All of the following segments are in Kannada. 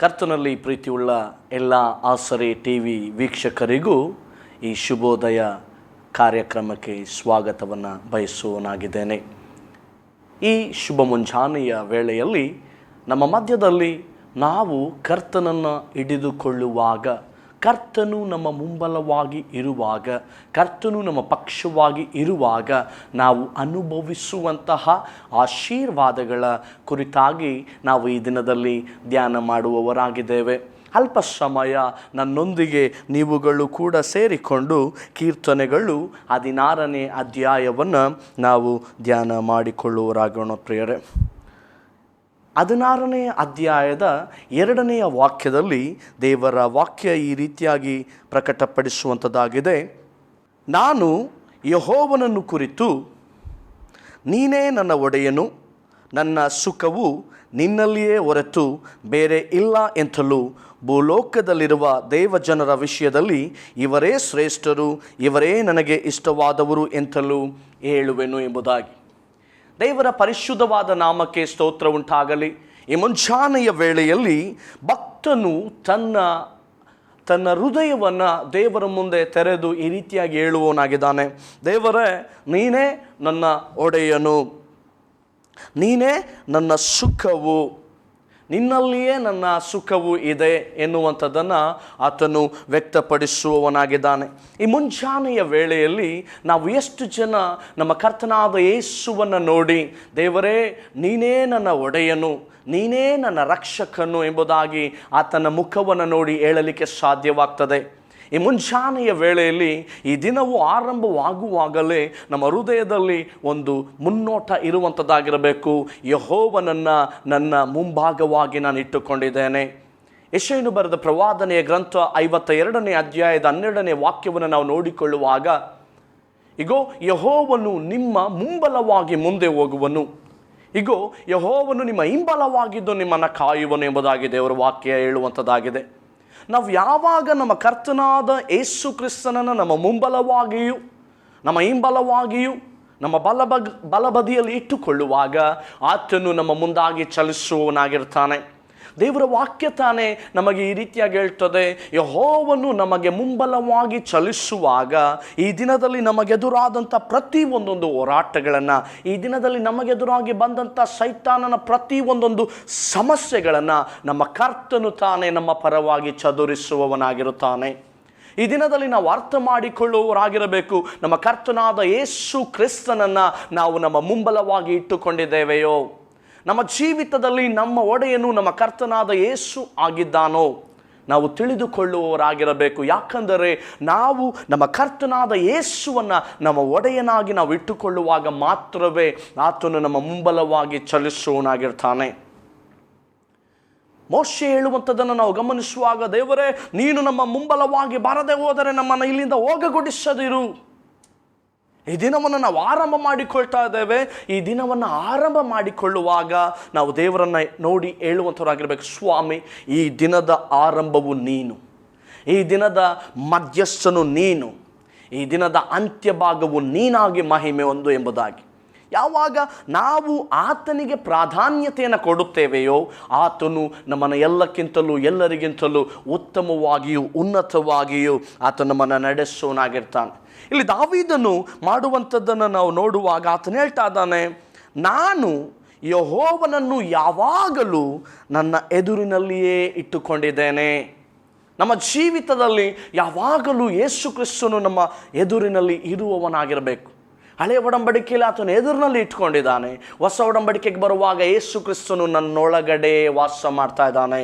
ಕರ್ತನಲ್ಲಿ ಪ್ರೀತಿಯುಳ್ಳ ಎಲ್ಲ ಆಸರೆ ಟಿವಿ ವೀಕ್ಷಕರಿಗೂ ಈ ಶುಭೋದಯ ಕಾರ್ಯಕ್ರಮಕ್ಕೆ ಸ್ವಾಗತವನ್ನು ಬಯಸುವನಾಗಿದ್ದೇನೆ. ಈ ಶುಭ ಮುಂಜಾನೆಯ ವೇಳೆಯಲ್ಲಿ ನಮ್ಮ ಮಧ್ಯದಲ್ಲಿ ನಾವು ಕರ್ತನನ್ನು ಹಿಡಿದುಕೊಳ್ಳುವಾಗ, ಕರ್ತನು ನಮ್ಮ ಮುಂಬಲವಾಗಿ ಇರುವಾಗ, ಕರ್ತನು ನಮ್ಮ ಪಕ್ಷವಾಗಿ ಇರುವಾಗ ನಾವು ಅನುಭವಿಸುವಂತಹ ಆಶೀರ್ವಾದಗಳ ಕುರಿತಾಗಿ ನಾವು ಈ ದಿನದಲ್ಲಿ ಧ್ಯಾನ ಮಾಡುವವರಾಗಿದ್ದೇವೆ. ಅಲ್ಪ ಸಮಯ ನನ್ನೊಂದಿಗೆ ನೀವುಗಳು ಕೂಡ ಸೇರಿಕೊಂಡು ಕೀರ್ತನೆಗಳು 16ನೇ ಅಧ್ಯಾಯವನ್ನು ನಾವು ಧ್ಯಾನ ಮಾಡಿಕೊಳ್ಳುವವರಾಗೋಣ ಪ್ರಿಯರೇ. 16ನೇ ಅಧ್ಯಾಯದ 2ನೇ ವಾಕ್ಯದಲ್ಲಿ ದೇವರ ವಾಕ್ಯ ಈ ರೀತಿಯಾಗಿ ಪ್ರಕಟಪಡಿಸುವಂಥದ್ದಾಗಿದೆ. ನಾನು ಯೆಹೋವನನ್ನು ಕುರಿತು, ನೀನೇ ನನ್ನ ಒಡೆಯನು, ನನ್ನ ಸುಖವು ನಿನ್ನಲ್ಲಿಯೇ ಹೊರತು ಬೇರೆ ಇಲ್ಲ ಎಂತಲೂ, ಭೂಲೋಕದಲ್ಲಿರುವ ದೇವಜನರ ವಿಷಯದಲ್ಲಿ ಇವರೇ ಶ್ರೇಷ್ಠರು, ಇವರೇ ನನಗೆ ಇಷ್ಟವಾದವರು ಎಂತಲೂ ಹೇಳುವೆನು ಎಂಬುದಾಗಿ. ದೇವರ ಪರಿಶುದ್ಧವಾದ ನಾಮಕ್ಕೆ ಸ್ತೋತ್ರ ಉಂಟಾಗಲಿ. ಈ ಮುಂಜಾನೆಯ ವೇಳೆಯಲ್ಲಿ ಭಕ್ತನು ತನ್ನ ಹೃದಯವನ್ನು ದೇವರ ಮುಂದೆ ತೆರೆದು ಈ ರೀತಿಯಾಗಿ ಹೇಳುವವನಾಗಿದ್ದಾನೆ. ದೇವರೇ, ನೀನೇ ನನ್ನ ಒಡೆಯನು, ನೀನೇ ನನ್ನ ಸುಖವು, ನಿನ್ನಲ್ಲಿಯೇ ನನ್ನ ಸುಖವು ಇದೆ ಎನ್ನುವಂಥದ್ದನ್ನು ಆತನು ವ್ಯಕ್ತಪಡಿಸುವವನಾಗಿದ್ದಾನೆ. ಈ ಮುಂಜಾನೆಯ ವೇಳೆಯಲ್ಲಿ ನಾವು ಎಷ್ಟು ಜನ ನಮ್ಮ ಕರ್ತನಾದ ಯೇಸುವನ್ನು ನೋಡಿ, ದೇವರೇ ನೀನೇ ನನ್ನ ಒಡೆಯನು, ನೀನೇ ನನ್ನ ರಕ್ಷಕನು ಎಂಬುದಾಗಿ ಆತನ ಮುಖವನ್ನು ನೋಡಿ ಹೇಳಲಿಕ್ಕೆ ಸಾಧ್ಯವಾಗ್ತದೆ. ಈ ಮುಂಜಾನೆಯ ವೇಳೆಯಲ್ಲಿ ಈ ದಿನವು ಆರಂಭವಾಗುವಾಗಲೇ ನಮ್ಮ ಹೃದಯದಲ್ಲಿ ಒಂದು ಮುನ್ನೋಟ ಇರುವಂಥದ್ದಾಗಿರಬೇಕು. ಯೆಹೋವನನ್ನು ನನ್ನ ಮುಂಭಾಗವಾಗಿ ನಾನು ಇಟ್ಟುಕೊಂಡಿದ್ದೇನೆ. ಯೆಶಾಯನು ಬರೆದ ಪ್ರವಾದನೆಯ ಗ್ರಂಥ 52ನೇ ಅಧ್ಯಾಯದ 12ನೇ ವಾಕ್ಯವನ್ನು ನಾವು ನೋಡಿಕೊಳ್ಳುವಾಗ, ಇಗೋ ಯೆಹೋವನು ನಿಮ್ಮ ಮುಂಬಲವಾಗಿ ಮುಂದೆ ಹೋಗುವನು, ಇಗೋ ಯೆಹೋವನು ನಿಮ್ಮ ಹಿಂಬಲವಾಗಿದ್ದು ನಿಮ್ಮನ್ನು ಕಾಯುವನು ಎಂಬುದಾಗಿ ದೇವರ ವಾಕ್ಯ ಹೇಳುವಂಥದ್ದಾಗಿದೆ. ನಾವು ಯಾವಾಗ ನಮ್ಮ ಕರ್ತನಾದ ಯೇಸು ಕ್ರಿಸ್ತನನ್ನು ನಮ್ಮ ಮುಂಬಲವಾಗಿಯೂ ನಮ್ಮ ಹಿಂಬಲವಾಗಿಯೂ ನಮ್ಮ ಬಲಬದಿಯಲ್ಲಿ ಇಟ್ಟುಕೊಳ್ಳುವಾಗ ಆತನು ನಮ್ಮ ಮುಂದಾಗಿ ಚಲಿಸುವವನಾಗಿರ್ತಾನೆ. ದೇವರ ವಾಕ್ಯ ತಾನೇ ನಮಗೆ ಈ ರೀತಿಯಾಗಿ ಹೇಳ್ತದೆ, ಯೆಹೋವನು ನಮಗೆ ಮುಂಬಲವಾಗಿ ಚಲಿಸುವಾಗ ಈ ದಿನದಲ್ಲಿ ನಮಗೆದುರಾದಂಥ ಪ್ರತಿ ಒಂದೊಂದು ಹೋರಾಟಗಳನ್ನು, ಈ ದಿನದಲ್ಲಿ ನಮಗೆದುರಾಗಿ ಬಂದಂಥ ಸೈತಾನನ ಪ್ರತಿ ಒಂದೊಂದು ಸಮಸ್ಯೆಗಳನ್ನು ನಮ್ಮ ಕರ್ತನು ತಾನೇ ನಮ್ಮ ಪರವಾಗಿ ಚದುರಿಸುವವನಾಗಿರುತ್ತಾನೆ. ಈ ದಿನದಲ್ಲಿ ನಾವು ಅರ್ಥ ಮಾಡಿಕೊಳ್ಳುವವರಾಗಿರಬೇಕು. ನಮ್ಮ ಕರ್ತನಾದ ಯೇಸು ಕ್ರಿಸ್ತನನ್ನು ನಾವು ನಮ್ಮ ಮುಂಬಲವಾಗಿ ಇಟ್ಟುಕೊಂಡಿದ್ದೇವೆಯೋ, ನಮ್ಮ ಜೀವಿತದಲ್ಲಿ ನಮ್ಮ ಒಡೆಯನು ನಮ್ಮ ಕರ್ತನಾದ ಯೇಸು ಆಗಿದ್ದಾನೋ ನಾವು ತಿಳಿದುಕೊಳ್ಳುವವರಾಗಿರಬೇಕು. ಯಾಕಂದರೆ ನಾವು ನಮ್ಮ ಕರ್ತನಾದ ಯೇಸುವನ್ನು ನಮ್ಮ ಒಡೆಯನಾಗಿ ನಾವು ಇಟ್ಟುಕೊಳ್ಳುವಾಗ ಮಾತ್ರವೇ ಆತನು ನಮ್ಮ ಮುಂಬಲವಾಗಿ ಚಲಿಸುವವನಾಗಿರ್ತಾನೆ. ಮೋಶೆ ಹೇಳುವಂಥದ್ದನ್ನು ನಾವು ಗಮನಿಸುವಾಗ, ದೇವರೇ ನೀನು ನಮ್ಮ ಮುಂಬಲವಾಗಿ ಬರದೆ ಹೋದರೆ ನಮ್ಮನ್ನು ಇಲ್ಲಿಂದ ಹೋಗಗೊಡಿಸದಿರು. ಈ ದಿನವನ್ನು ನಾವು ಆರಂಭ ಮಾಡಿಕೊಳ್ತಾ ಇದ್ದೇವೆ. ಈ ದಿನವನ್ನು ಆರಂಭ ಮಾಡಿಕೊಳ್ಳುವಾಗ ನಾವು ದೇವರನ್ನು ನೋಡಿ ಹೇಳುವಂಥವರಾಗಿರಬೇಕು, ಸ್ವಾಮಿ ಈ ದಿನದ ಆರಂಭವು ನೀನು, ಈ ದಿನದ ಮಧ್ಯಸ್ಥನು ನೀನು, ಈ ದಿನದ ಅಂತ್ಯಭಾಗವು ನೀನಾಗಿ ಮಹಿಮೆ ಹೊಂದು ಎಂಬುದಾಗಿ. ಯಾವಾಗ ನಾವು ಆತನಿಗೆ ಪ್ರಾಧಾನ್ಯತೆಯನ್ನು ಕೊಡುತ್ತೇವೆಯೋ ಆತನು ನಮ್ಮನ್ನು ಎಲ್ಲಕ್ಕಿಂತಲೂ ಎಲ್ಲರಿಗಿಂತಲೂ ಉತ್ತಮವಾಗಿಯೂ ಉನ್ನತವಾಗಿಯೂ ಆತನು ನಮ್ಮನ್ನು ನಡೆಸೋನಾಗಿರ್ತಾನೆ. ಇಲ್ಲಿ ದಾವೀದನು ಮಾಡುವಂಥದ್ದನ್ನು ನಾವು ನೋಡುವಾಗ ಆತನು ಹೇಳ್ತಾ ಇದ್ದಾನೆ, ನಾನು ಯೆಹೋವನನ್ನು ಯಾವಾಗಲೂ ನನ್ನ ಎದುರಿನಲ್ಲಿಯೇ ಇಟ್ಟುಕೊಂಡಿದ್ದೇನೆ. ನಮ್ಮ ಜೀವಿತದಲ್ಲಿ ಯಾವಾಗಲೂ ಯೇಸು ಕ್ರಿಸ್ತನು ನಮ್ಮ ಎದುರಿನಲ್ಲಿ ಇರುವವನಾಗಿರಬೇಕು. ಹಳೆಯ ಒಡಂಬಡಿಕೆಯಲ್ಲಿ ಆತನು ಎದುರಿನಲ್ಲಿ ಇಟ್ಕೊಂಡಿದ್ದಾನೆ. ಹೊಸ ಒಡಂಬಡಿಕೆಗೆ ಬರುವಾಗ ಯೇಸು ಕ್ರಿಸ್ತನು ನನ್ನೊಳಗಡೆ ವಾಸ ಮಾಡ್ತಾ ಇದ್ದಾನೆ.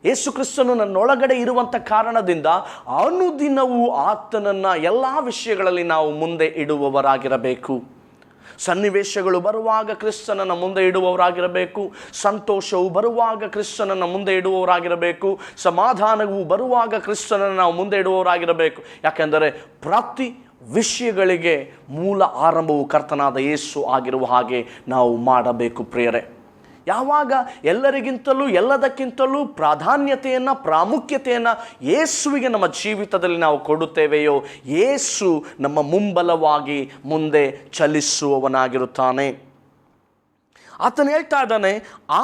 ಯೇಸು ಕ್ರಿಸ್ತನು ನನ್ನೊಳಗಡೆ ಇರುವಂಥ ಕಾರಣದಿಂದ ಅನುದಿನವೂ ಆತನನ್ನು ಎಲ್ಲ ವಿಷಯಗಳಲ್ಲಿ ನಾವು ಮುಂದೆ ಇಡುವವರಾಗಿರಬೇಕು. ಸನ್ನಿವೇಶಗಳು ಬರುವಾಗ ಕ್ರಿಸ್ತನನ್ನು ಮುಂದೆ ಇಡುವವರಾಗಿರಬೇಕು. ಸಂತೋಷವು ಬರುವಾಗ ಕ್ರಿಸ್ತನನ್ನು ಮುಂದೆ ಇಡುವವರಾಗಿರಬೇಕು. ಸಮಾಧಾನವು ಬರುವಾಗ ಕ್ರಿಸ್ತನನ್ನು ನಾವು ಮುಂದೆ ಇಡುವವರಾಗಿರಬೇಕು. ಯಾಕೆಂದರೆ ಪ್ರತಿ ವಿಷಯಗಳಿಗೆ ಮೂಲ ಆರಂಭವು ಕರ್ತನಾದ ಯೇಸು ಆಗಿರುವ ಹಾಗೆ ನಾವು ಮಾಡಬೇಕು ಪ್ರಿಯರೇ. ಯಾವಾಗ ಎಲ್ಲರಿಗಿಂತಲೂ ಎಲ್ಲದಕ್ಕಿಂತಲೂ ಪ್ರಾಧಾನ್ಯತೆಯನ್ನು ಪ್ರಾಮುಖ್ಯತೆಯನ್ನು ಯೇಸುವಿಗೆ ನಮ್ಮ ಜೀವಿತದಲ್ಲಿ ನಾವು ಕೊಡುತ್ತೇವೆಯೋ ಯೇಸು ನಮ್ಮ ಮುಂಬಲವಾಗಿ ಮುಂದೆ ಚಲಿಸುವವನಾಗಿರುತ್ತಾನೆ. ಆತನು ಹೇಳ್ತಾ ಇದ್ದಾನೆ,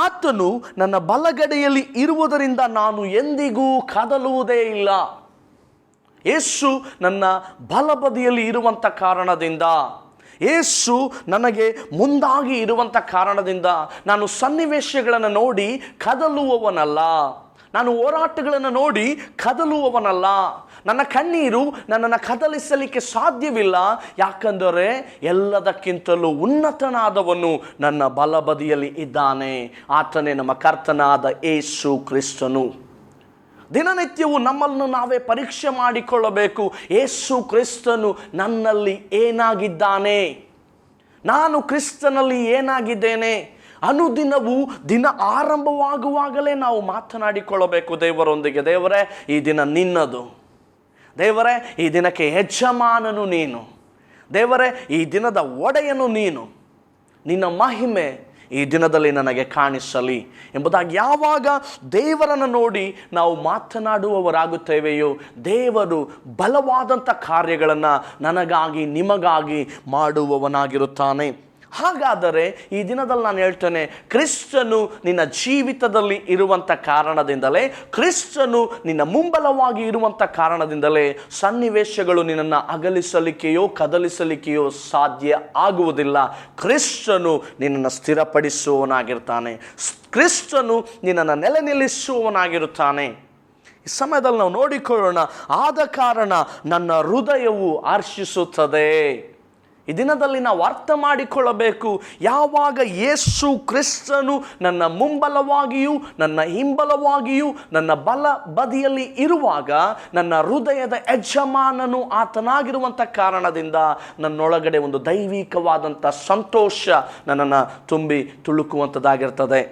ಆತನು ನನ್ನ ಬಲಗಡೆಯಲ್ಲಿ ಇರುವುದರಿಂದ ನಾನು ಎಂದಿಗೂ ಕದಲುವುದೇ ಇಲ್ಲ. ಯೇಸು ನನ್ನ ಬಲಬದಿಯಲ್ಲಿ ಇರುವಂಥ ಕಾರಣದಿಂದ, ಯೇಸು ನನಗೆ ಮುಂದಾಗಿ ಇರುವಂಥ ಕಾರಣದಿಂದ ನಾನು ಸನ್ನಿವೇಶಗಳನ್ನು ನೋಡಿ ಕದಲುವವನಲ್ಲ, ನಾನು ಹೋರಾಟಗಳನ್ನು ನೋಡಿ ಕದಲುವವನಲ್ಲ. ನನ್ನ ಕಣ್ಣೀರು ನನ್ನನ್ನು ಕದಲಿಸಲಿಕ್ಕೆ ಸಾಧ್ಯವಿಲ್ಲ, ಯಾಕಂದರೆ ಎಲ್ಲದಕ್ಕಿಂತಲೂ ಉನ್ನತನಾದವನು ನನ್ನ ಬಲಬದಿಯಲ್ಲಿ ಇದ್ದಾನೆ. ಆತನೇ ನಮ್ಮ ಕರ್ತನಾದ ಯೇಸು ಕ್ರಿಸ್ತನು. ದಿನನಿತ್ಯವೂ ನಮ್ಮನ್ನು ನಾವೇ ಪರೀಕ್ಷೆ ಮಾಡಿಕೊಳ್ಳಬೇಕು. ಯೇಸು ಕ್ರಿಸ್ತನು ನನ್ನಲ್ಲಿ ಏನಾಗಿದ್ದಾನೆ, ನಾನು ಕ್ರಿಸ್ತನಲ್ಲಿ ಏನಾಗಿದ್ದೇನೆ. ಅನುದಿನವೂ ದಿನ ಆರಂಭವಾಗುವಾಗಲೇ ನಾವು ಮಾತನಾಡಿಕೊಳ್ಳಬೇಕು ದೇವರೊಂದಿಗೆ. ದೇವರೇ, ಈ ದಿನ ನಿನ್ನದು. ದೇವರೇ, ಈ ದಿನಕ್ಕೆ ಯಜಮಾನನು ನೀನು. ದೇವರೇ, ಈ ದಿನದ ಒಡೆಯನು ನೀನು. ನಿನ್ನ ಮಹಿಮೆ ಈ ದಿನದಲ್ಲಿ ನನಗೆ ಕಾಣಿಸಲಿ ಎಂಬುದಾಗಿ ಯಾವಾಗ ದೇವರನ್ನು ನೋಡಿ ನಾವು ಮಾತನಾಡುವವರಾಗುತ್ತೇವೆಯೋ, ದೇವರು ಬಲವಾದಂಥ ಕಾರ್ಯಗಳನ್ನು ನನಗಾಗಿ ನಿಮಗಾಗಿ ಮಾಡುವವನಾಗಿರುತ್ತಾನೆ. ಹಾಗಾದರೆ ಈ ದಿನದಲ್ಲಿ ನಾನು ಹೇಳ್ತೇನೆ, ಕ್ರಿಸ್ತನು ನಿನ್ನ ಜೀವಿತದಲ್ಲಿ ಇರುವಂಥ ಕಾರಣದಿಂದಲೇ, ಕ್ರಿಸ್ತನು ನಿನ್ನ ಮುಂಬಲವಾಗಿ ಇರುವಂಥ ಕಾರಣದಿಂದಲೇ ಸನ್ನಿವೇಶಗಳು ನಿನ್ನನ್ನು ಅಗಲಿಸಲಿಕ್ಕೆಯೋ ಕದಲಿಸಲಿಕ್ಕೆಯೋ ಸಾಧ್ಯ ಆಗುವುದಿಲ್ಲ. ಕ್ರಿಸ್ತನು ನಿನ್ನನ್ನು ಸ್ಥಿರಪಡಿಸುವವನಾಗಿರ್ತಾನೆ. ಕ್ರಿಸ್ತನು ನಿನ್ನನ್ನು ನೆಲೆ ನಿಲ್ಲಿಸುವವನಾಗಿರುತ್ತಾನೆ. ಈ ಸಮಯದಲ್ಲಿ ನಾವು ನೋಡಿಕೊಳ್ಳೋಣ. ಆದ ಕಾರಣ ನನ್ನ ಹೃದಯವು ಹರ್ಷಿಸುತ್ತದೆ. ಈ ದಿನದಲ್ಲಿ ನಾವು ಅರ್ಥ ಮಾಡಿಕೊಳ್ಳಬೇಕು, ಯಾವಾಗ ಯೇಸು ಕ್ರಿಸ್ತನು ನನ್ನ ಮುಂಬಲವಾಗಿಯೂ ನನ್ನ ಹಿಂಬಲವಾಗಿಯೂ ನನ್ನ ಬಲ ಬದಿಯಲ್ಲಿ ಇರುವಾಗ ನನ್ನ ಹೃದಯದ ಯಜಮಾನನು ಆತನಾಗಿರುವಂಥ ಕಾರಣದಿಂದ ನನ್ನೊಳಗಡೆ ಒಂದು ದೈವಿಕವಾದಂಥ ಸಂತೋಷ ನನ್ನನ್ನು ತುಂಬಿ ತುಳುಕುವಂಥದ್ದಾಗಿರ್ತದೆ.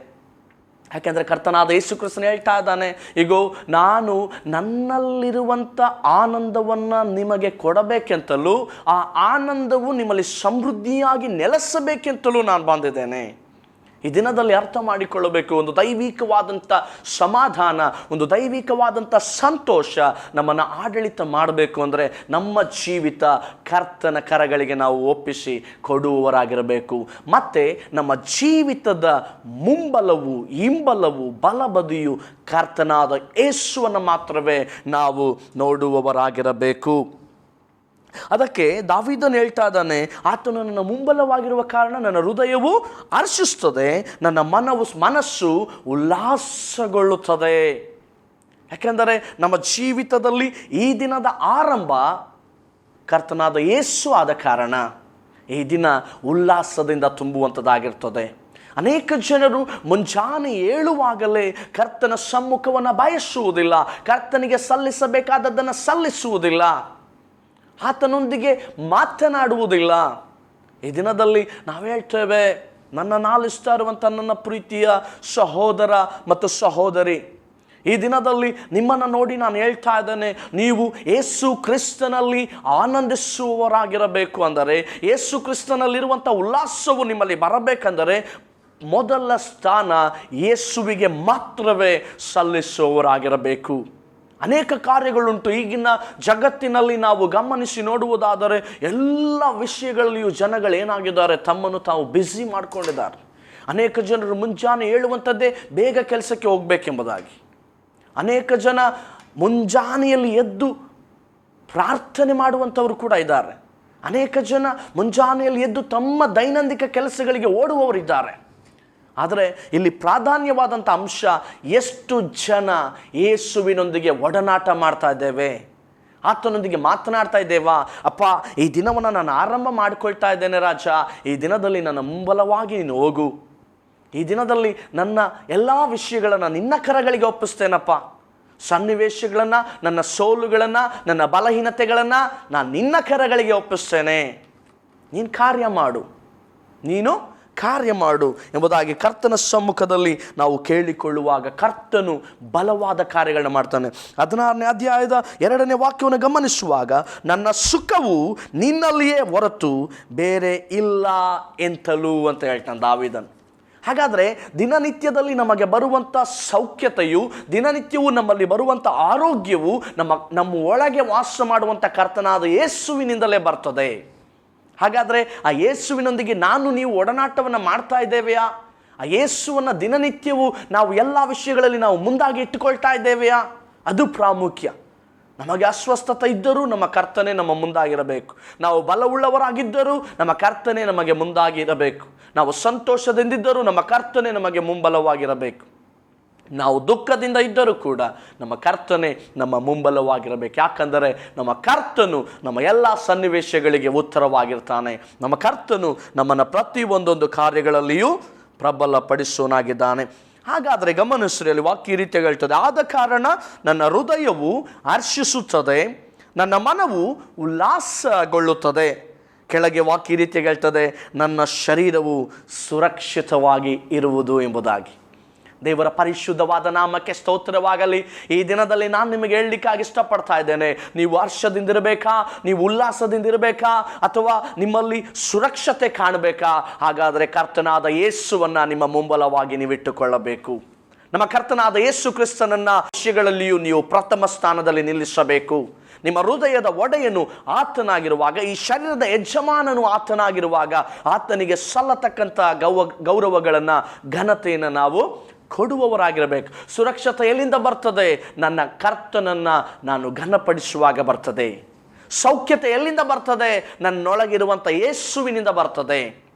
ಯಾಕೆಂದರೆ ಕರ್ತನಾದ ಯೇಸು ಕ್ರಿಸ್ತನು ಹೇಳ್ತಾ ಇದ್ದಾನೆ, ಇಗೋ ನಾನು ನನ್ನಲ್ಲಿರುವಂಥ ಆನಂದವನ್ನು ನಿಮಗೆ ಕೊಡಬೇಕೆಂತಲೂ ಆ ಆನಂದವು ನಿಮ್ಮಲ್ಲಿ ಸಮೃದ್ಧಿಯಾಗಿ ನೆಲೆಸಬೇಕೆಂತಲೂ ನಾನು ಬಂದಿದ್ದೇನೆ. ಈ ದಿನದಲ್ಲಿ ಅರ್ಥ ಮಾಡಿಕೊಳ್ಳಬೇಕು, ಒಂದು ದೈವಿಕವಾದಂಥ ಸಮಾಧಾನ, ಒಂದು ದೈವಿಕವಾದಂಥ ಸಂತೋಷ ನಮ್ಮನ್ನು ಆಡಳಿತ ಮಾಡಬೇಕು ಅಂದರೆ ನಮ್ಮ ಜೀವಿತ ಕರ್ತನ ಕರಗಳಿಗೆ ನಾವು ಒಪ್ಪಿಸಿ ಕೊಡುವವರಾಗಿರಬೇಕು. ಮತ್ತು ನಮ್ಮ ಜೀವಿತದ ಮುಂಬಲವು ಹಿಂಬಲವು ಬಲಬದಿಯು ಕರ್ತನಾದ ಯೇಸುವನ್ನು ಮಾತ್ರವೇ ನಾವು ನೋಡುವವರಾಗಿರಬೇಕು. ಅದಕ್ಕೆ ದಾವೀದನು ಹೇಳ್ತಾ ಇದ್ದಾನೆ, ಆತನು ನನ್ನ ಮುಂಬಲವಾಗಿರುವ ಕಾರಣ ನನ್ನ ಹೃದಯವು ಹರ್ಷಿಸುತ್ತದೆ, ನನ್ನ ಮನಸ್ಸು ಉಲ್ಲಾಸಗೊಳ್ಳುತ್ತದೆ. ಯಾಕೆಂದರೆ ನಮ್ಮ ಜೀವಿತದಲ್ಲಿ ಈ ದಿನದ ಆರಂಭ ಕರ್ತನಾದ ಯೇಸು ಆದ ಕಾರಣ ಈ ದಿನ ಉಲ್ಲಾಸದಿಂದ ತುಂಬುವಂಥದ್ದಾಗಿರ್ತದೆ. ಅನೇಕ ಜನರು ಮುಂಜಾನೆ ಏಳುವಾಗಲೇ ಕರ್ತನ ಸಮ್ಮುಖವನ್ನು ಬಯಸುವುದಿಲ್ಲ, ಕರ್ತನಿಗೆ ಸಲ್ಲಿಸಬೇಕಾದದ್ದನ್ನು ಸಲ್ಲಿಸುವುದಿಲ್ಲ, ಆತನೊಂದಿಗೆ ಮಾತನಾಡುವುದಿಲ್ಲ. ಈ ದಿನದಲ್ಲಿ ನಾವು ಹೇಳ್ತೇವೆ, ನನ್ನನ್ನು ಆಲಿಸ್ತಾ ಇರುವಂಥ ನನ್ನ ಪ್ರೀತಿಯ ಸಹೋದರ ಮತ್ತು ಸಹೋದರಿ, ಈ ದಿನದಲ್ಲಿ ನಿಮ್ಮನ್ನು ನೋಡಿ ನಾನು ಹೇಳ್ತಾ ಇದ್ದೇನೆ, ನೀವು ಯೇಸು ಕ್ರಿಸ್ತನಲ್ಲಿ ಆನಂದಿಸುವವರಾಗಿರಬೇಕು. ಅಂದರೆ ಯೇಸು ಕ್ರಿಸ್ತನಲ್ಲಿರುವಂಥ ಉಲ್ಲಾಸವು ನಿಮ್ಮಲ್ಲಿ ಬರಬೇಕೆಂದರೆ ಮೊದಲ ಸ್ಥಾನ ಯೇಸುವಿಗೆ ಮಾತ್ರವೇ ಸಲ್ಲಿಸುವವರಾಗಿರಬೇಕು. ಅನೇಕ ಕಾರ್ಯಗಳುಂಟು ಈಗಿನ ಜಗತ್ತಿನಲ್ಲಿ. ನಾವು ಗಮನಿಸಿ ನೋಡುವುದಾದರೆ ಎಲ್ಲ ವಿಷಯಗಳಲ್ಲಿಯೂ ಜನಗಳು ಏನಾಗಿದ್ದಾರೆ, ತಮ್ಮನ್ನು ತಾವು ಬ್ಯುಸಿ ಮಾಡ್ಕೊಂಡಿದ್ದಾರೆ. ಅನೇಕ ಜನರು ಮುಂಜಾನೆ ಹೇಳುವಂಥದ್ದೇ ಬೇಗ ಕೆಲಸಕ್ಕೆ ಹೋಗಬೇಕೆಂಬುದಾಗಿ. ಅನೇಕ ಜನ ಮುಂಜಾನೆಯಲ್ಲಿ ಎದ್ದು ಪ್ರಾರ್ಥನೆ ಮಾಡುವಂಥವರು ಕೂಡ ಇದ್ದಾರೆ. ಅನೇಕ ಜನ ಮುಂಜಾನೆಯಲ್ಲಿ ಎದ್ದು ತಮ್ಮ ದೈನಂದಿನ ಕೆಲಸಗಳಿಗೆ ಓಡುವವರಿದ್ದಾರೆ. ಆದರೆ ಇಲ್ಲಿ ಪ್ರಾಧಾನ್ಯವಾದಂಥ ಅಂಶ, ಎಷ್ಟು ಜನ ಯೇಸುವಿನೊಂದಿಗೆ ಒಡನಾಟ ಮಾಡ್ತಾ ಇದ್ದೇವೆ, ಆತನೊಂದಿಗೆ ಮಾತನಾಡ್ತಾ ಇದ್ದೇವಾ. ಅಪ್ಪ, ಈ ದಿನವನ್ನು ನಾನು ಆರಂಭ ಮಾಡಿಕೊಳ್ತಾ ಇದ್ದೇನೆ ರಾಜ, ಈ ದಿನದಲ್ಲಿ ನನ್ನ ಮುಂಬಲವಾಗಿ ನೀನು ಹೋಗು, ಈ ದಿನದಲ್ಲಿ ನನ್ನ ಎಲ್ಲ ವಿಷಯಗಳನ್ನು ನಿನ್ನ ಕರಗಳಿಗೆ ಒಪ್ಪಿಸ್ತೇನಪ್ಪ, ಸನ್ನಿವೇಶಗಳನ್ನು, ನನ್ನ ಸೋಲುಗಳನ್ನು, ನನ್ನ ಬಲಹೀನತೆಗಳನ್ನು ನಾನು ನಿನ್ನ ಕರಗಳಿಗೆ ಒಪ್ಪಿಸ್ತೇನೆ, ನೀನು ಕಾರ್ಯ ಮಾಡು, ನೀನು ಕಾರ್ಯ ಮಾಡು ಎಂಬುದಾಗಿ ಕರ್ತನ ಸಮ್ಮುಖದಲ್ಲಿ ನಾವು ಕೇಳಿಕೊಳ್ಳುವಾಗ ಕರ್ತನು ಬಲವಾದ ಕಾರ್ಯಗಳನ್ನ ಮಾಡ್ತಾನೆ. 16ನೇ ಅಧ್ಯಾಯದ 2ನೇ ವಾಕ್ಯವನ್ನು ಗಮನಿಸುವಾಗ, ನನ್ನ ಸುಖವು ನಿನ್ನಲ್ಲಿಯೇ ಹೊರತು ಬೇರೆ ಇಲ್ಲ ಎಂತಲೂ ಅಂತ ಹೇಳ್ತಾನೆ ದಾವೀದನು. ಹಾಗಾದರೆ ದಿನನಿತ್ಯದಲ್ಲಿ ನಮಗೆ ಬರುವಂಥ ಸೌಖ್ಯತೆಯು, ದಿನನಿತ್ಯವೂ ನಮ್ಮಲ್ಲಿ ಬರುವಂಥ ಆರೋಗ್ಯವು ನಮ್ಮ ಒಳಗೆ ವಾಸ ಮಾಡುವಂಥ ಕರ್ತನಾದ ಯೇಸುವಿನಿಂದಲೇ ಬರ್ತದೆ. ಹಾಗಾದರೆ ಆ ಯೇಸುವಿನೊಂದಿಗೆ ನಾನು ನೀವು ಒಡನಾಟವನ್ನು ಮಾಡ್ತಾ ಇದ್ದೇವೆಯಾ? ಆ ಯೇಸುವನ್ನು ದಿನನಿತ್ಯವೂ ನಾವು ಎಲ್ಲ ವಿಷಯಗಳಲ್ಲಿ ನಾವು ಮುಂದಾಗಿ ಇಟ್ಟುಕೊಳ್ತಾ ಇದ್ದೇವೆಯಾ? ಅದು ಪ್ರಾಮುಖ್ಯ. ನಮಗೆ ಅಸ್ವಸ್ಥತೆ ಇದ್ದರೂ ನಮ್ಮ ಕರ್ತನೆ ನಮ್ಮ ಮುಂದಾಗಿರಬೇಕು. ನಾವು ಬಲವುಳ್ಳವರಾಗಿದ್ದರೂ ನಮ್ಮ ಕರ್ತನೆ ನಮಗೆ ಮುಂದಾಗಿರಬೇಕು. ನಾವು ಸಂತೋಷದಿಂದಿದ್ದರೂ ನಮ್ಮ ಕರ್ತನೆ ನಮಗೆ ಮುಂಬಲವಾಗಿರಬೇಕು. ನಾವು ದುಃಖದಿಂದ ಇದ್ದರೂ ಕೂಡ ನಮ್ಮ ಕರ್ತನೆ ನಮ್ಮ ಮುಂಬಲವಾಗಿರಬೇಕು. ಯಾಕಂದರೆ ನಮ್ಮ ಕರ್ತನು ನಮ್ಮ ಎಲ್ಲ ಸನ್ನಿವೇಶಗಳಿಗೆ ಉತ್ತರವಾಗಿರ್ತಾನೆ. ನಮ್ಮ ಕರ್ತನು ನಮ್ಮನ್ನು ಪ್ರತಿಯೊಂದೊಂದು ಕಾರ್ಯಗಳಲ್ಲಿಯೂ ಪ್ರಬಲಪಡಿಸೋನಾಗಿದ್ದಾನೆ. ಹಾಗಾದರೆ ಗಮನಿಸ್ರಿ, ಅಲ್ಲಿ ವಾಕ್ಯ ಈ ರೀತಿಯಾಗಿ ಹೇಳ್ತದೆ, ಆದ ಕಾರಣ ನನ್ನ ಹೃದಯವು ಹರ್ಷಿಸುತ್ತದೆ, ನನ್ನ ಮನವು ಉಲ್ಲಾಸಗೊಳ್ಳುತ್ತದೆ. ಕೆಳಗೆ ವಾಕ್ಯ ಈ ರೀತಿಯಾಗಿ ಹೇಳ್ತದೆ, ನನ್ನ ಶರೀರವು ಸುರಕ್ಷಿತವಾಗಿ ಇರುವುದು ಎಂಬುದಾಗಿ. ದೇವರ ಪರಿಶುದ್ಧವಾದ ನಾಮಕ್ಕೆ ಸ್ತೋತ್ರವಾಗಲಿ. ಈ ದಿನದಲ್ಲಿ ನಾನು ನಿಮಗೆ ಹೇಳಲಿಕ್ಕಾಗಿ ಇಷ್ಟಪಡ್ತಾ ಇದ್ದೇನೆ, ನೀವು ಹರ್ಷದಿಂದಿರಬೇಕಾ, ನೀವು ಉಲ್ಲಾಸದಿಂದಿರಬೇಕಾ, ಅಥವಾ ನಿಮ್ಮಲ್ಲಿ ಸುರಕ್ಷತೆ ಕಾಣಬೇಕಾ? ಹಾಗಾದರೆ ಕರ್ತನಾದ ಯೇಸುವನ್ನು ನಿಮ್ಮ ಮುಂಬಲವಾಗಿ ನೀವು ಇಟ್ಟುಕೊಳ್ಳಬೇಕು. ನಮ್ಮ ಕರ್ತನಾದ ಯೇಸು ಕ್ರಿಸ್ತನನ್ನ ವಿಷಯಗಳಲ್ಲಿಯೂ ನೀವು ಪ್ರಥಮ ಸ್ಥಾನದಲ್ಲಿ ನಿಲ್ಲಿಸಬೇಕು. ನಿಮ್ಮ ಹೃದಯದ ಒಡೆಯನು ಆತನಾಗಿರುವಾಗ, ಈ ಶರೀರದ ಯಜಮಾನನು ಆತನಾಗಿರುವಾಗ, ಆತನಿಗೆ ಸಲ್ಲತಕ್ಕಂಥ ಗೌರವಗಳನ್ನು, ಘನತೆಯನ್ನು ನಾವು ಕೊಡುವವರಾಗಿರಬೇಕು. ಸುರಕ್ಷತೆ ಎಲ್ಲಿಂದ ಬರ್ತದೆ? ನನ್ನ ಕರ್ತನನ್ನು ನಾನು ಘನಪಡಿಸುವಾಗ ಬರ್ತದೆ. ಸೌಖ್ಯತೆ ಎಲ್ಲಿಂದ ಬರ್ತದೆ? ನನ್ನೊಳಗಿರುವಂಥ ಯೇಸುವಿನಿಂದ ಬರ್ತದೆ.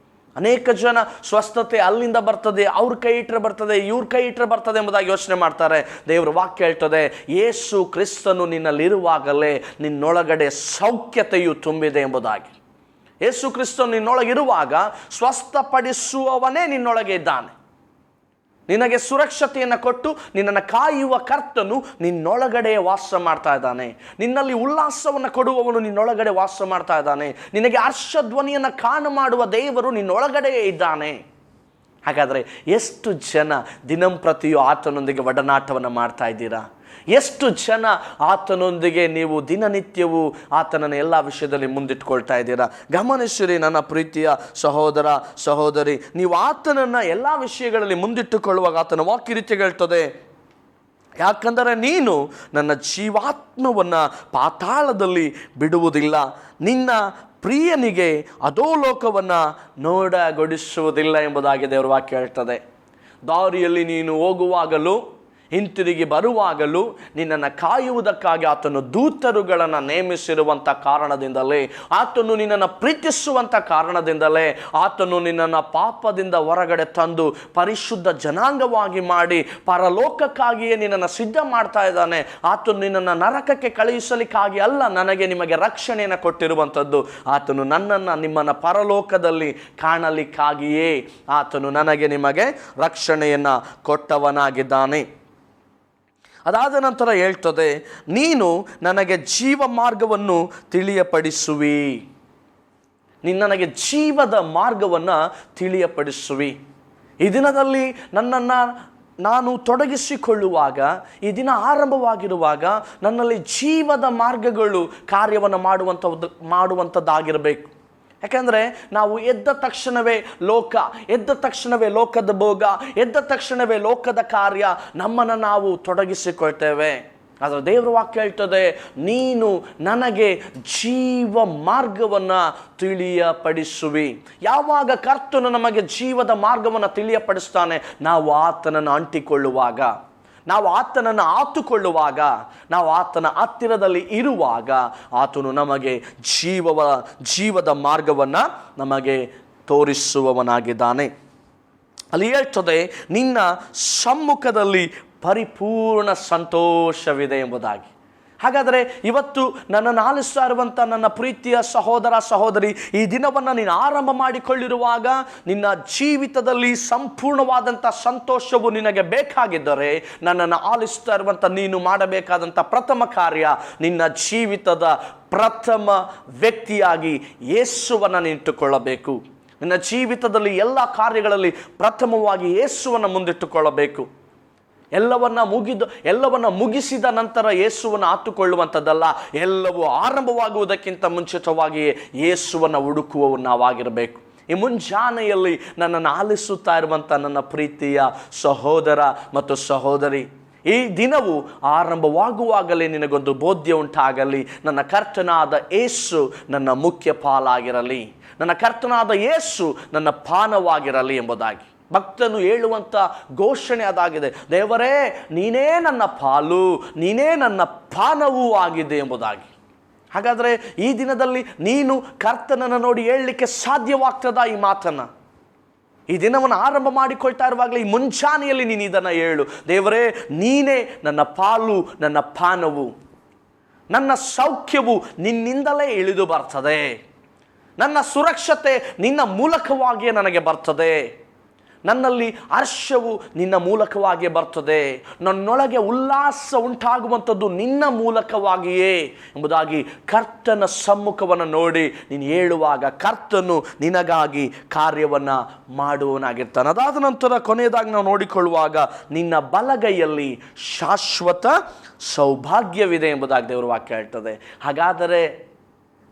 ಅನೇಕ ಜನ ಸ್ವಸ್ಥತೆ ಅಲ್ಲಿಂದ ಬರ್ತದೆ, ಅವ್ರ ಕೈ ಇಟ್ಟರೆ ಬರ್ತದೆ, ಇವ್ರ ಕೈ ಇಟ್ಟರೆ ಬರ್ತದೆ ಎಂಬುದಾಗಿ ಯೋಚನೆ ಮಾಡ್ತಾರೆ. ದೇವರ ವಾಕ್ಯ ಹೇಳ್ತದೆ, ಯೇಸು ಕ್ರಿಸ್ತನು ನಿನ್ನಲ್ಲಿರುವಾಗಲೇ ನಿನ್ನೊಳಗಡೆ ಸೌಖ್ಯತೆಯು ತುಂಬಿದೆ ಎಂಬುದಾಗಿ. ಯೇಸು ಕ್ರಿಸ್ತನು ನಿನ್ನೊಳಗಿರುವಾಗ ಸ್ವಸ್ಥಪಡಿಸುವವನೇ ನಿನ್ನೊಳಗೆ ಇದ್ದಾನೆ. ನಿನಗೆ ಸುರಕ್ಷತೆಯನ್ನು ಕೊಟ್ಟು ನಿನ್ನನ್ನು ಕಾಯುವ ಕರ್ತನು ನಿನ್ನೊಳಗಡೆ ವಾಸ ಮಾಡ್ತಾ ಇದ್ದಾನೆ. ನಿನ್ನಲ್ಲಿ ಉಲ್ಲಾಸವನ್ನು ಕೊಡುವವನು ನಿನ್ನೊಳಗಡೆ ವಾಸ ಮಾಡ್ತಾ ಇದ್ದಾನೆ. ನಿನಗೆ ಹರ್ಷಧ್ವನಿಯನ್ನು ಕಾಣು ಮಾಡುವ ದೇವರು ನಿನ್ನೊಳಗಡೆಯೇ ಇದ್ದಾನೆ. ಹಾಗಾದರೆ ಎಷ್ಟು ಜನ ದಿನಂಪ್ರತಿಯೂ ಆತನೊಂದಿಗೆ ಒಡನಾಟವನ್ನು ಮಾಡ್ತಾ ಇದ್ದೀರಾ? ಎಷ್ಟು ಜನ ಆತನೊಂದಿಗೆ ನೀವು ದಿನನಿತ್ಯವೂ ಆತನನ್ನು ಎಲ್ಲ ವಿಷಯದಲ್ಲಿ ಮುಂದಿಟ್ಕೊಳ್ತಾ ಇದ್ದೀರಾ? ಗಮನಿಸಿರಿ ನನ್ನ ಪ್ರೀತಿಯ ಸಹೋದರ ಸಹೋದರಿ, ನೀವು ಆತನನ್ನು ಎಲ್ಲ ವಿಷಯಗಳಲ್ಲಿ ಮುಂದಿಟ್ಟುಕೊಳ್ಳುವಾಗ ಆತನ ವಾಕ್ಯ ರೀತಿಯಾಗಿ ಹೇಳ್ತದೆ, ಯಾಕಂದರೆ ನೀನು ನನ್ನ ಜೀವಾತ್ಮವನ್ನು ಪಾತಾಳದಲ್ಲಿ ಬಿಡುವುದಿಲ್ಲ, ನಿನ್ನ ಪ್ರಿಯನಿಗೆ ಅಧೋಲೋಕವನ್ನು ನೋಡಗೊಡಿಸುವುದಿಲ್ಲ ಎಂಬುದಾಗಿ ದೇವರ ವಾಕ್ಯ ಹೇಳ್ತದೆ. ದಾರಿಯಲ್ಲಿ ನೀನು ಹೋಗುವಾಗಲೂ ಹಿಂತಿರುಗಿ ಬರುವಾಗಲೂ ನಿನ್ನನ್ನು ಕಾಯುವುದಕ್ಕಾಗಿ ಆತನು ದೂತರುಗಳನ್ನು ನೇಮಿಸಿರುವಂಥ ಕಾರಣದಿಂದಲೇ, ಆತನು ನಿನ್ನನ್ನು ಪ್ರೀತಿಸುವಂಥ ಕಾರಣದಿಂದಲೇ, ಆತನು ನಿನ್ನನ್ನು ಪಾಪದಿಂದ ಹೊರಗಡೆ ತಂದು ಪರಿಶುದ್ಧ ಜನಾಂಗವಾಗಿ ಮಾಡಿ ಪರಲೋಕಕ್ಕಾಗಿಯೇ ನಿನ್ನನ್ನು ಸಿದ್ಧ ಮಾಡ್ತಾ ಇದ್ದಾನೆ. ಆತನು ನಿನ್ನನ್ನು ನರಕಕ್ಕೆ ಕಳುಹಿಸಲಿಕ್ಕಾಗಿ ಅಲ್ಲ, ನನಗೆ ನಿಮಗೆ ರಕ್ಷಣೆಯನ್ನು ಕೊಟ್ಟಿರುವಂಥದ್ದು. ಆತನು ನನ್ನನ್ನು ನಿಮ್ಮನ್ನು ಪರಲೋಕದಲ್ಲಿ ಕಾಣಲಿಕ್ಕಾಗಿಯೇ ಆತನು ನನಗೆ ನಿಮಗೆ ರಕ್ಷಣೆಯನ್ನು ಕೊಟ್ಟವನಾಗಿದ್ದಾನೆ. ಅದಾದ ನಂತರ ಹೇಳ್ತದೆ, ನೀನು ನನಗೆ ಜೀವ ಮಾರ್ಗವನ್ನು ತಿಳಿಯಪಡಿಸುವಿ. ನೀನು ನನಗೆ ಜೀವದ ಮಾರ್ಗವನ್ನು ತಿಳಿಯಪಡಿಸುವಿ. ಈ ದಿನದಲ್ಲಿ ನನ್ನನ್ನು ನಾನು ತೊಡಗಿಸಿಕೊಳ್ಳುವಾಗ, ಈ ದಿನ ಆರಂಭವಾಗಿರುವಾಗ ನನ್ನಲ್ಲಿ ಜೀವದ ಮಾರ್ಗಗಳು ಕಾರ್ಯವನ್ನು ಮಾಡುವಂಥದ್ದಾಗಿರಬೇಕು. ಯಾಕೆಂದರೆ ನಾವು ಎದ್ದ ತಕ್ಷಣವೇ ಲೋಕದ ಭೋಗ, ಎದ್ದ ತಕ್ಷಣವೇ ಲೋಕದ ಕಾರ್ಯ, ನಮ್ಮನ್ನು ನಾವು ತೊಡಗಿಸಿಕೊಳ್ತೇವೆ. ಆದರೆ ದೇವರ ವಾಕ್ಯ ಹೇಳ್ತದೆ, ನೀನು ನನಗೆ ಜೀವ ಮಾರ್ಗವನ್ನು ತಿಳಿಯಪಡಿಸುವಿ. ಯಾವಾಗ ಕರ್ತನು ನಮಗೆ ಜೀವದ ಮಾರ್ಗವನ್ನು ತಿಳಿಯಪಡಿಸ್ತಾನೆ? ನಾವು ಆತನನ್ನು ಅಂಟಿಕೊಳ್ಳುವಾಗ, ನಾವು ಆತನನ್ನು ಆತುಕೊಳ್ಳುವಾಗ, ನಾವು ಆತನ ಹತ್ತಿರದಲ್ಲಿ ಇರುವಾಗ ಆತನು ನಮಗೆ ಜೀವದ ಮಾರ್ಗವನ್ನು ನಮಗೆ ತೋರಿಸುವವನಾಗಿದ್ದಾನೆ. ಅಲ್ಲಿ ಹೇಳ್ತದೆ, ನಿನ್ನ ಸಮ್ಮುಖದಲ್ಲಿ ಪರಿಪೂರ್ಣ ಸಂತೋಷವಿದೆ ಎಂಬುದಾಗಿ. ಹಾಗಾದರೆ ಇವತ್ತು ನನ್ನನ್ನು ಆಲಿಸ್ತಾ ಇರುವಂಥ ನನ್ನ ಪ್ರೀತಿಯ ಸಹೋದರ ಸಹೋದರಿ, ಈ ದಿನವನ್ನು ನೀನು ಆರಂಭ ಮಾಡಿಕೊಳ್ಳಿರುವಾಗ ನಿನ್ನ ಜೀವಿತದಲ್ಲಿ ಸಂಪೂರ್ಣವಾದಂಥ ಸಂತೋಷವು ನಿನಗೆ ಬೇಕಾಗಿದ್ದರೆ, ನನ್ನನ್ನು ಆಲಿಸ್ತಾ ಇರುವಂಥ ನೀನು ಮಾಡಬೇಕಾದಂಥ ಪ್ರಥಮ ಕಾರ್ಯ, ನಿನ್ನ ಜೀವಿತದ ಪ್ರಥಮ ವ್ಯಕ್ತಿಯಾಗಿ ಯೇಸುವನ್ನು ನಿಂತುಕೊಳ್ಳಬೇಕು. ನಿನ್ನ ಜೀವಿತದಲ್ಲಿ ಎಲ್ಲ ಕಾರ್ಯಗಳಲ್ಲಿ ಪ್ರಥಮವಾಗಿ ಯೇಸುವನ್ನು ಮುಂದಿಟ್ಟುಕೊಳ್ಳಬೇಕು. ಎಲ್ಲವನ್ನ ಮುಗಿಸಿದ ನಂತರ ಯೇಸುವನ್ನು ಆತುಕೊಳ್ಳುವಂಥದ್ದಲ್ಲ. ಎಲ್ಲವೂ ಆರಂಭವಾಗುವುದಕ್ಕಿಂತ ಮುಂಚಿತವಾಗಿಯೇ ಯೇಸುವನ್ನು ಹುಡುಕುವವರು ನಾವಾಗಿರಬೇಕು. ಈ ಮುಂಜಾನೆಯಲ್ಲಿ ನನ್ನನ್ನು ಆಲಿಸುತ್ತಾ ಇರುವಂಥ ನನ್ನ ಪ್ರೀತಿಯ ಸಹೋದರ ಮತ್ತು ಸಹೋದರಿ, ಈ ದಿನವು ಆರಂಭವಾಗುವಾಗಲೇ ನಿನಗೊಂದು ಬೋಧ್ಯ ಉಂಟಾಗಲಿ. ನನ್ನ ಕರ್ತನಾದ ಯೇಸು ನನ್ನ ಮುಖ್ಯ ಪಾಲಾಗಿರಲಿ, ನನ್ನ ಕರ್ತನಾದ ಯೇಸು ನನ್ನ ಪಾನವಾಗಿರಲಿ ಎಂಬುದಾಗಿ. ಭಕ್ತನು ಹೇಳುವಂಥ ಘೋಷಣೆ ಅದಾಗಿದೆ, ದೇವರೇ ನೀನೇ ನನ್ನ ಪಾಲು, ನೀನೇ ನನ್ನ ಪಾನವೂ ಆಗಿದೆ ಎಂಬುದಾಗಿ. ಹಾಗಾದರೆ ಈ ದಿನದಲ್ಲಿ ನೀನು ಕರ್ತನನ್ನು ನೋಡಿ ಹೇಳಲಿಕ್ಕೆ ಸಾಧ್ಯವಾಗ್ತದಾ ಈ ಮಾತನ್ನು? ಈ ದಿನವನ್ನು ಆರಂಭ ಮಾಡಿಕೊಳ್ತಾ ಇರುವಾಗಲೇ ಈ ಮುಂಚಾನೆಯಲ್ಲಿ ನೀನು ಇದನ್ನು ಹೇಳು, ದೇವರೇ ನೀನೇ ನನ್ನ ಪಾಲು, ನನ್ನ ಪಾನವು, ನನ್ನ ಸೌಖ್ಯವು ನಿನ್ನಿಂದಲೇ ಇಳಿದು ಬರ್ತದೆ, ನನ್ನ ಸುರಕ್ಷತೆ ನಿನ್ನ ಮೂಲಕವಾಗಿಯೇ ನನಗೆ ಬರ್ತದೆ, ನನ್ನಲ್ಲಿ ಹರ್ಷವು ನಿನ್ನ ಮೂಲಕವಾಗಿಯೇ ಬರ್ತದೆ, ನನ್ನೊಳಗೆ ಉಲ್ಲಾಸ ಉಂಟಾಗುವಂಥದ್ದು ನಿನ್ನ ಮೂಲಕವಾಗಿಯೇ ಎಂಬುದಾಗಿ ಕರ್ತನ ಸಮ್ಮುಖವನ್ನು ನೋಡಿ ನೀನು ಹೇಳುವಾಗ ಕರ್ತನು ನಿನಗಾಗಿ ಕಾರ್ಯವನ್ನು ಮಾಡುವನಾಗಿರ್ತಾನೆ. ಅದಾದ ನಂತರ ಕೊನೆಯದಾಗಿ ನಾವು ನೋಡಿಕೊಳ್ಳುವಾಗ ನಿನ್ನ ಬಲಗೈಯಲ್ಲಿ ಶಾಶ್ವತ ಸೌಭಾಗ್ಯವಿದೆ ಎಂಬುದಾಗಿ ದೇವರ ವಾಕ್ಯ ಹೇಳ್ತದೆ.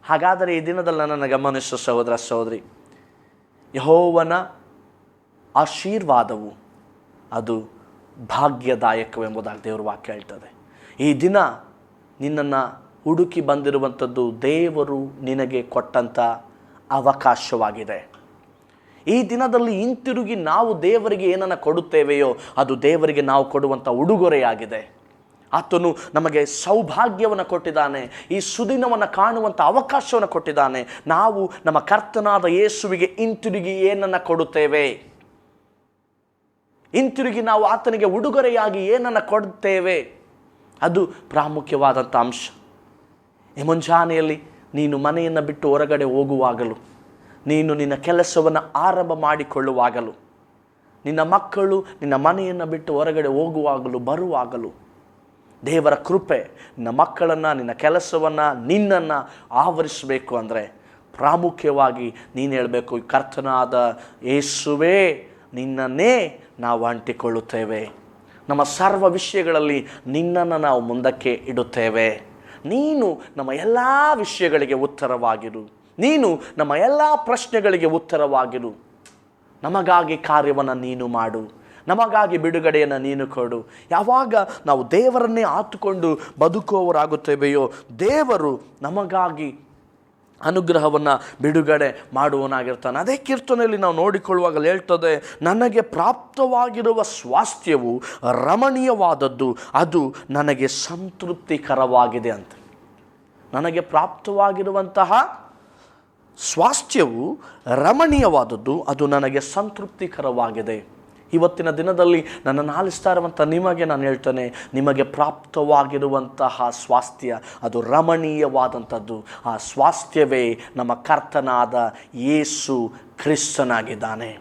ಹಾಗಾದರೆ ಈ ದಿನದಲ್ಲಿ ನನ್ನನ್ನು ಗಮನಿಸು ಸಹೋದರ ಸಹೋದರಿ, ಯೆಹೋವನ ಆಶೀರ್ವಾದವು ಅದು ಭಾಗ್ಯದಾಯಕವೆಂಬುದಾಗಿ ದೇವರ ವಾಕ್ಯ ಹೇಳ್ತದೆ. ಈ ದಿನ ನಿನ್ನನ್ನು ಹುಡುಕಿ ಬಂದಿರುವಂಥದ್ದು ದೇವರು ನಿನಗೆ ಕೊಟ್ಟಂಥ ಅವಕಾಶವಾಗಿದೆ. ಈ ದಿನದಲ್ಲಿ ಹಿಂತಿರುಗಿ ನಾವು ದೇವರಿಗೆ ಏನನ್ನು ಕೊಡುತ್ತೇವೆಯೋ ಅದು ದೇವರಿಗೆ ನಾವು ಕೊಡುವಂಥ ಉಡುಗೊರೆಯಾಗಿದೆ. ಆತನು ನಮಗೆ ಸೌಭಾಗ್ಯವನ್ನು ಕೊಟ್ಟಿದ್ದಾನೆ, ಈ ಸುದಿನವನ್ನು ಕಾಣುವಂಥ ಅವಕಾಶವನ್ನು ಕೊಟ್ಟಿದ್ದಾನೆ. ನಾವು ನಮ್ಮ ಕರ್ತನಾದ ಯೇಸುವಿಗೆ ಹಿಂತಿರುಗಿ ಏನನ್ನು ಕೊಡುತ್ತೇವೆ, ಹಿಂತಿರುಗಿ ನಾವು ಆತನಿಗೆ ಉಡುಗೊರೆಯಾಗಿ ಏನನ್ನು ಕೊಡುತ್ತೇವೆ, ಅದು ಪ್ರಾಮುಖ್ಯವಾದಂಥ ಅಂಶ. ಈ ಮುಂಜಾನೆಯಲ್ಲಿ ನೀನು ಮನೆಯನ್ನು ಬಿಟ್ಟು ಹೊರಗಡೆ ಹೋಗುವಾಗಲೂ, ನೀನು ನಿನ್ನ ಕೆಲಸವನ್ನು ಆರಂಭ ಮಾಡಿಕೊಳ್ಳುವಾಗಲೂ, ನಿನ್ನ ಮಕ್ಕಳು ನಿನ್ನ ಮನೆಯನ್ನು ಬಿಟ್ಟು ಹೊರಗಡೆ ಹೋಗುವಾಗಲೂ ಬರುವಾಗಲೂ ದೇವರ ಕೃಪೆ ನಿನ್ನ ಮಕ್ಕಳನ್ನು, ನಿನ್ನ ಕೆಲಸವನ್ನು, ನಿನ್ನನ್ನು ಆವರಿಸಬೇಕು. ಅಂದರೆ ಪ್ರಾಮುಖ್ಯವಾಗಿ ನೀನು ಹೇಳಬೇಕು, ಕರ್ತನಾದ ಯೇಸುವೇ ನಿನ್ನನ್ನೇ ನಾವು ಅಂಟಿಕೊಳ್ಳುತ್ತೇವೆ, ನಮ್ಮ ಸರ್ವ ವಿಷಯಗಳಲ್ಲಿ ನಿನ್ನನ್ನು ನಾವು ಮುಂದಕ್ಕೆ ಇಡುತ್ತೇವೆ, ನೀನು ನಮ್ಮ ಎಲ್ಲ ವಿಷಯಗಳಿಗೆ ಉತ್ತರವಾಗಿರು, ನೀನು ನಮ್ಮ ಎಲ್ಲ ಪ್ರಶ್ನೆಗಳಿಗೆ ಉತ್ತರವಾಗಿರು, ನಮಗಾಗಿ ಕಾರ್ಯವನ್ನು ನೀನು ಮಾಡು, ನಮಗಾಗಿ ಬಿಡುಗಡೆಯನ್ನು ನೀನು ಕೊಡು. ಯಾವಾಗ ನಾವು ದೇವರನ್ನೇ ಆತುಕೊಂಡು ಬದುಕುವವರಾಗುತ್ತೇವೆಯೋ ದೇವರು ನಮಗಾಗಿ ಅನುಗ್ರಹವನ್ನು ಬಿಡುಗಡೆ ಮಾಡುವನಾಗಿರ್ತಾನೆ. ಅದೇ ಕೀರ್ತನೆಯಲ್ಲಿ ನಾವು ನೋಡಿಕೊಳ್ಳುವಾಗಲೇ ಹೇಳ್ತದೆ, ನನಗೆ ಪ್ರಾಪ್ತವಾಗಿರುವ ಸ್ವಾಸ್ಥ್ಯವು ರಮಣೀಯವಾದದ್ದು, ಅದು ನನಗೆ ಸಂತೃಪ್ತಿಕರವಾಗಿದೆ ಅಂತ. ನನಗೆ ಪ್ರಾಪ್ತವಾಗಿರುವಂತಹ ಸ್ವಾಸ್ಥ್ಯವು ರಮಣೀಯವಾದದ್ದು, ಅದು ನನಗೆ ಸಂತೃಪ್ತಿಕರವಾಗಿದೆ. ಇವತ್ತಿನ ದಿನದಲ್ಲಿ ನನ್ನನ್ನು ಆಲಿಸ್ತಾ ಇರುವಂಥ ನಿಮಗೆ ನಾನು ಹೇಳ್ತೇನೆ, ನಿಮಗೆ ಪ್ರಾಪ್ತವಾಗಿರುವಂತಹ ಸ್ವಾಸ್ಥ್ಯ ಅದು ರಮಣೀಯವಾದಂಥದ್ದು. ಆ ಸ್ವಾಸ್ಥ್ಯವೇ ನಮ್ಮ ಕರ್ತನಾದ ಯೇಸು ಕ್ರಿಸ್ತನಾಗಿದ್ದಾನೆ.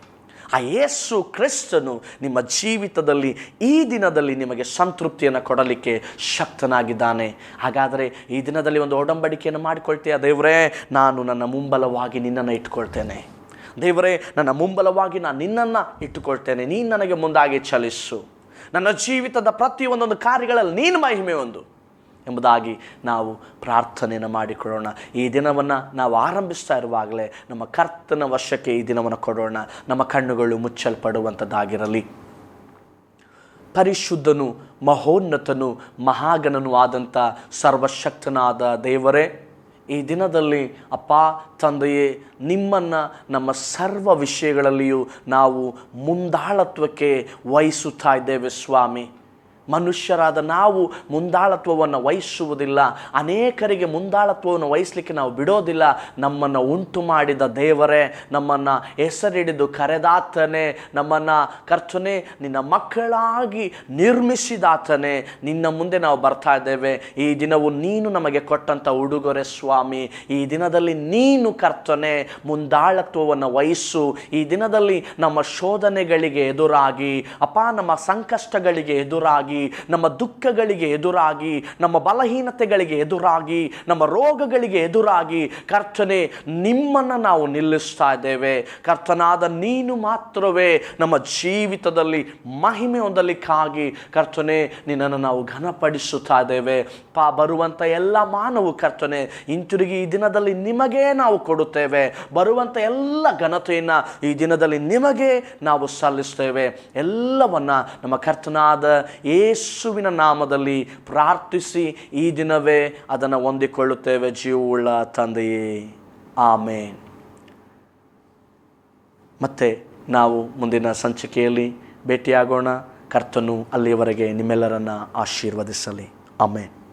ಆ ಯೇಸು ಕ್ರಿಸ್ತನು ನಿಮ್ಮ ಜೀವಿತದಲ್ಲಿ ಈ ದಿನದಲ್ಲಿ ನಿಮಗೆ ಸಂತೃಪ್ತಿಯನ್ನು ಕೊಡಲಿಕ್ಕೆ ಶಕ್ತನಾಗಿದ್ದಾನೆ. ಹಾಗಾದರೆ ಈ ದಿನದಲ್ಲಿ ಒಂದು ಒಡಂಬಡಿಕೆಯನ್ನು ಮಾಡಿಕೊಳ್ತೀಯ, ದೇವರೇ ನಾನು ನನ್ನ ಮುಂಬಲವಾಗಿ ನಿನ್ನನ್ನು ಇಟ್ಕೊಳ್ತೇನೆ, ದೇವರೇ ನನ್ನ ಮುಂಬಲವಾಗಿ ನಾನು ನಿನ್ನನ್ನು ಇಟ್ಟುಕೊಳ್ತೇನೆ, ನೀನು ನನಗೆ ಮುಂದಾಗಿ ಚಲಿಸು, ನನ್ನ ಜೀವಿತದ ಪ್ರತಿಯೊಂದೊಂದು ಕಾರ್ಯಗಳಲ್ಲಿ ನೀನು ಮಹಿಮೆ ಹೊಂದು ಎಂಬುದಾಗಿ ನಾವು ಪ್ರಾರ್ಥನೆಯನ್ನು ಮಾಡಿಕೊಳ್ಳೋಣ. ಈ ದಿನವನ್ನು ನಾವು ಆರಂಭಿಸ್ತಾ ಇರುವಾಗಲೇ ನಮ್ಮ ಕರ್ತನ ವಶಕ್ಕೆ ಈ ದಿನವನ್ನು ಕೊಡೋಣ. ನಮ್ಮ ಕಣ್ಣುಗಳು ಮುಚ್ಚಲ್ಪಡುವಂಥದ್ದಾಗಿರಲಿ. ಪರಿಶುದ್ಧನು, ಮಹೋನ್ನತನು, ಮಹಾಗಣನು ಆದಂಥ ಸರ್ವಶಕ್ತನಾದ ದೇವರೇ, ಈ ದಿನದಲ್ಲಿ ಅಪ್ಪ ತಂದೆಯೇ, ನಿಮ್ಮನ್ನು ನಮ್ಮ ಸರ್ವ ವಿಷಯಗಳಲ್ಲಿಯೂ ನಾವು ಮುಂದಾಳತ್ವಕ್ಕೆ ವಹಿಸುತ್ತಾ ಇದ್ದೇವೆ ಸ್ವಾಮಿ. ಮನುಷ್ಯರಾದ ನಾವು ಮುಂದಾಳತ್ವವನ್ನು ವಹಿಸುವುದಿಲ್ಲ, ಅನೇಕರಿಗೆ ಮುಂದಾಳತ್ವವನ್ನು ವಹಿಸಲಿಕ್ಕೆ ನಾವು ಬಿಡೋದಿಲ್ಲ. ನಮ್ಮನ್ನು ಉಂಟು ಮಾಡಿದ ದೇವರೇ, ನಮ್ಮನ್ನು ಹೆಸರಿಡಿದು ಕರೆದಾತನೇ, ನಮ್ಮನ್ನು ಕರ್ತನೇ ನಿನ್ನ ಮಕ್ಕಳಾಗಿ ನಿರ್ಮಿಸಿದಾತನೇ, ನಿನ್ನ ಮುಂದೆ ನಾವು ಬರ್ತಾ ಇದ್ದೇವೆ. ಈ ದಿನವು ನೀನು ನಮಗೆ ಕೊಟ್ಟಂಥ ಉಡುಗೊರೆ ಸ್ವಾಮಿ. ಈ ದಿನದಲ್ಲಿ ನೀನು ಕರ್ತನೇ ಮುಂದಾಳತ್ವವನ್ನು ವಹಿಸು. ಈ ದಿನದಲ್ಲಿ ನಮ್ಮ ಶೋಧನೆಗಳಿಗೆ ಎದುರಾಗಿ ಅಪ್ಪ, ನಮ್ಮ ಸಂಕಷ್ಟಗಳಿಗೆ ಎದುರಾಗಿ, ನಮ್ಮ ದುಃಖಗಳಿಗೆ ಎದುರಾಗಿ, ನಮ್ಮ ಬಲಹೀನತೆಗಳಿಗೆ ಎದುರಾಗಿ, ನಮ್ಮ ರೋಗಗಳಿಗೆ ಎದುರಾಗಿ ಕರ್ತನೇ ನಿಮ್ಮನ್ನು ನಾವು ನಿಲ್ಲಿಸ್ತಾ ಇದ್ದೇವೆ. ಕರ್ತನಾದ ನೀನು ಮಾತ್ರವೇ ನಮ್ಮ ಜೀವಿತದಲ್ಲಿ ಮಹಿಮೆ ಹೊಂದಲಿಕ್ಕಾಗಿ ಕರ್ತನೇ ನಿನ್ನನ್ನು ನಾವು ಘನಪಡಿಸುತ್ತಾ ಇದ್ದೇವೆ. ಬರುವಂಥ ಎಲ್ಲ ಮಾನವು ಕರ್ತನೇ ಹಿಂತಿರುಗಿ ಈ ದಿನದಲ್ಲಿ ನಿಮಗೇ ನಾವು ಕೊಡುತ್ತೇವೆ. ಬರುವಂಥ ಎಲ್ಲ ಘನತೆಯನ್ನು ಈ ದಿನದಲ್ಲಿ ನಿಮಗೇ ನಾವು ಸಲ್ಲಿಸ್ತೇವೆ. ಎಲ್ಲವನ್ನ ನಮ್ಮ ಕರ್ತನಾದ ಯೇಸುವಿನ ನಾಮದಲ್ಲಿ ಪ್ರಾರ್ಥಿಸಿ ಈ ದಿನವೇ ಅದನ್ನು ಹೊಂದಿಕೊಳ್ಳುತ್ತೇವೆ. ಜೀವವುಳ್ಳ ತಂದೆಯೇ, ಆಮೇನ್. ಮತ್ತೆ ನಾವು ಮುಂದಿನ ಸಂಚಿಕೆಯಲ್ಲಿ ಭೇಟಿಯಾಗೋಣ. ಕರ್ತನು ಅಲ್ಲಿಯವರೆಗೆ ನಿಮ್ಮೆಲ್ಲರನ್ನು ಆಶೀರ್ವದಿಸಲಿ. ಆಮೆನ್.